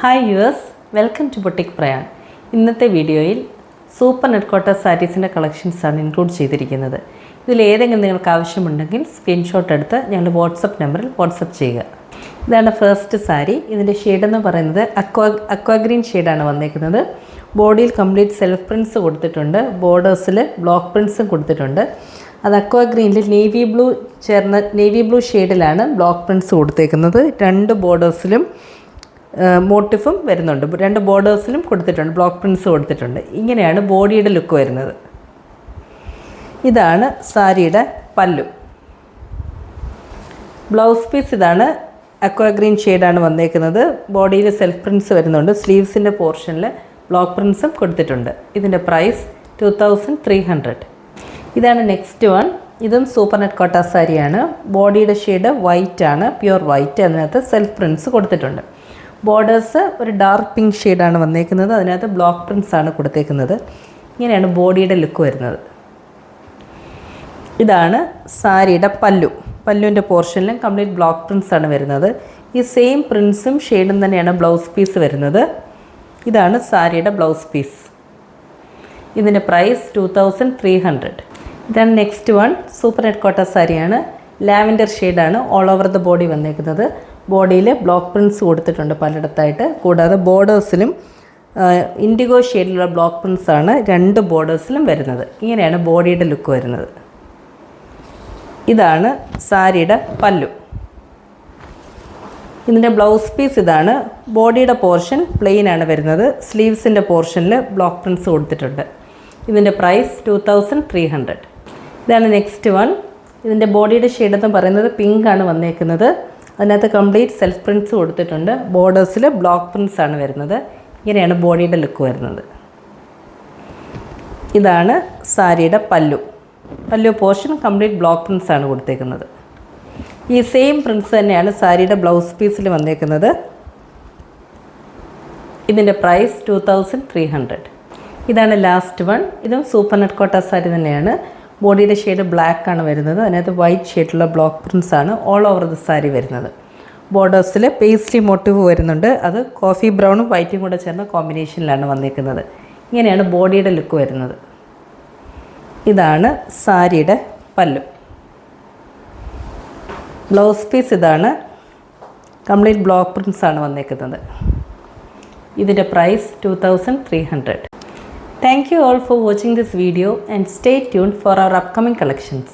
Hi viewers, welcome to boutique Prayan. ഇന്നത്തെ വീഡിയോയിൽ super net കോട്ട സാരീസിൻ്റെ കളക്ഷൻസാണ് ഇൻക്ലൂഡ് ചെയ്തിരിക്കുന്നത്. ഇതിലേതെങ്കിലും നിങ്ങൾക്ക് ആവശ്യമുണ്ടെങ്കിൽ സ്ക്രീൻഷോട്ട് എടുത്ത് ഞങ്ങളുടെ വാട്സപ്പ് നമ്പറിൽ വാട്സപ്പ് ചെയ്യുക. ഇതാണ് ഫസ്റ്റ് സാരി. ഇതിൻ്റെ ഷെയ്ഡെന്ന് പറയുന്നത് അക്വാഗ്രീൻ ഷെയ്ഡാണ് വന്നേക്കുന്നത്. ബോഡിയിൽ കംപ്ലീറ്റ് സെൽഫ് പ്രിൻറ്റ്സ് കൊടുത്തിട്ടുണ്ട്. ബോർഡേഴ്സിൽ ബ്ലോക്ക് പ്രിൻറ്റ്സും കൊടുത്തിട്ടുണ്ട്. അത് അക്വാഗ്രീനിൽ നേവി ബ്ലൂ ഷെയ്ഡിലാണ് ബ്ലോക്ക് പ്രിൻറ്റ്സ് കൊടുത്തേക്കുന്നത്. രണ്ട് ബോർഡേഴ്സിലും മോട്ടിഫും വരുന്നുണ്ട്. രണ്ട് ബോർഡേഴ്സിലും കൊടുത്തിട്ടുണ്ട്, ബ്ലോക്ക് പ്രിൻറ്റ്സ് കൊടുത്തിട്ടുണ്ട്. ഇങ്ങനെയാണ് ബോഡിയുടെ ലുക്ക് വരുന്നത്. ഇതാണ് സാരിയുടെ പല്ലു. ബ്ലൗസ് പീസ് ഇതാണ്. അക്വാഗ്രീൻ ഷെയ്ഡാണ് വന്നേക്കുന്നത്. ബോഡിയിൽ സെൽഫ് പ്രിൻറ്റ്സ് വരുന്നുണ്ട്. സ്ലീവ്സിൻ്റെ പോർഷനിൽ ബ്ലോക്ക് പ്രിൻറ്റ്സും കൊടുത്തിട്ടുണ്ട്. ഇതിൻ്റെ പ്രൈസ് 2300. ഇതാണ് നെക്സ്റ്റ് വൺ. ഇതും സൂപ്പർ നെറ്റ് കോട്ട സാരിയാണ്. ബോഡിയുടെ ഷെയ്ഡ് വൈറ്റ് ആണ്, പ്യുവർ വൈറ്റ്. അതിനകത്ത് സെൽഫ് പ്രിൻറ്റ്സ് കൊടുത്തിട്ടുണ്ട്. ബോർഡേഴ്സ് ഒരു ഡാർക്ക് പിങ്ക് ഷെയ്ഡാണ് വന്നേക്കുന്നത്. അതിനകത്ത് ബ്ലോക്ക് പ്രിൻറ്റ്സ് ആണ് കൊടുത്തേക്കുന്നത്. ഇങ്ങനെയാണ് ബോഡിയുടെ ലുക്ക് വരുന്നത്. ഇതാണ് സാരിയുടെ പല്ലു. പല്ലുവിൻ്റെ പോർഷനിലും കംപ്ലീറ്റ് ബ്ലോക്ക് പ്രിൻറ്റ്സ് ആണ് വരുന്നത്. ഈ സെയിം പ്രിൻറ്റ്സും ഷെയ്ഡും തന്നെയാണ് ബ്ലൗസ് പീസ് വരുന്നത്. ഇതാണ് സാരിയുടെ ബ്ലൗസ് പീസ്. ഇതിൻ്റെ പ്രൈസ് 2300. ഇതാണ് നെക്സ്റ്റ് വൺ. സൂപ്പർ നെറ്റ് കോട്ട സാരിയാണ്. ലാവൻഡർ ഷെയ്ഡാണ് ഓൾ ഓവർ ദ ബോഡി വന്നേക്കുന്നത്. ബോഡിയിൽ ബ്ലോക്ക് പ്രിൻറ്റ്സ് കൊടുത്തിട്ടുണ്ട് പലയിടത്തായിട്ട്. കൂടാതെ ബോർഡേഴ്സിലും ഇൻഡിഗോ ഷെയ്ഡിലുള്ള ബ്ലോക്ക് പ്രിൻറ്റ്സ് ആണ് രണ്ട് ബോർഡേഴ്സിലും വരുന്നത്. ഇങ്ങനെയാണ് ബോഡിയുടെ ലുക്ക് വരുന്നത്. ഇതാണ് സാരിയുടെ പല്ലു. ഇതിൻ്റെ ബ്ലൗസ് പീസ് ഇതാണ്. ബോഡിയുടെ പോർഷൻ പ്ലെയിൻ ആണ് വരുന്നത്. സ്ലീവ്സിൻ്റെ പോർഷനിൽ ബ്ലോക്ക് പ്രിൻറ്റ്സ് കൊടുത്തിട്ടുണ്ട്. ഇതിൻ്റെ പ്രൈസ് 2300. ഇതാണ് നെക്സ്റ്റ് വൺ. ഇതിൻ്റെ ബോഡിയുടെ ഷെയ്ഡ് എന്ന് പറയുന്നത് പിങ്ക് ആണ് വന്നേക്കുന്നത്. അതിനകത്ത് കംപ്ലീറ്റ് സെൽഫ് പ്രിൻറ്റ്സ് കൊടുത്തിട്ടുണ്ട്. ബോർഡേഴ്സിൽ ബ്ലോക്ക് പ്രിൻറ്റ്സ് ആണ് വരുന്നത്. ഇങ്ങനെയാണ് ബോഡിയുടെ ലുക്ക് വരുന്നത്. ഇതാണ് സാരിയുടെ പല്ലു. പല്ലു പോർഷൻ കംപ്ലീറ്റ് ബ്ലോക്ക് പ്രിൻറ്റ്സ് ആണ് കൊടുത്തേക്കുന്നത്. ഈ സെയിം പ്രിൻറ്റ്സ് തന്നെയാണ് സാരിയുടെ ബ്ലൗസ് പീസിൽ വന്നേക്കുന്നത്. ഇതിൻ്റെ പ്രൈസ് 2300. ഇതാണ് ലാസ്റ്റ് വൺ. ഇതും സൂപ്പർ നെറ്റ് കോട്ട സാരി തന്നെയാണ്. ബോഡിയുടെ ഷെയ്ഡ് ബ്ലാക്ക് ആണ് വരുന്നത്. അതിനകത്ത് വൈറ്റ് ഷെയ്ഡുള്ള ബ്ലോക്ക് പ്രിൻറ്റ്സ് ആണ് ഓൾ ഓവർ ദ സാരി വരുന്നത്. ബോർഡേഴ്സിൽ പേസ്ട്രി മോട്ടീവ് വരുന്നുണ്ട്. അത് കോഫി ബ്രൗണും വൈറ്റും കൂടെ ചേർന്ന കോമ്പിനേഷനിലാണ് വന്നിരിക്കുന്നത്. ഇങ്ങനെയാണ് ബോഡിയുടെ ലുക്ക് വരുന്നത്. ഇതാണ് സാരിയുടെ പല്ലു. ബ്ലൗസ് പീസ് ഇതാണ്. കംപ്ലീറ്റ് ബ്ലോക്ക് പ്രിൻറ്റ്സ് ആണ് വന്നിരിക്കുന്നത്. ഇതിൻ്റെ price 2300. Thank you all for watching this video and stay tuned for our upcoming collections.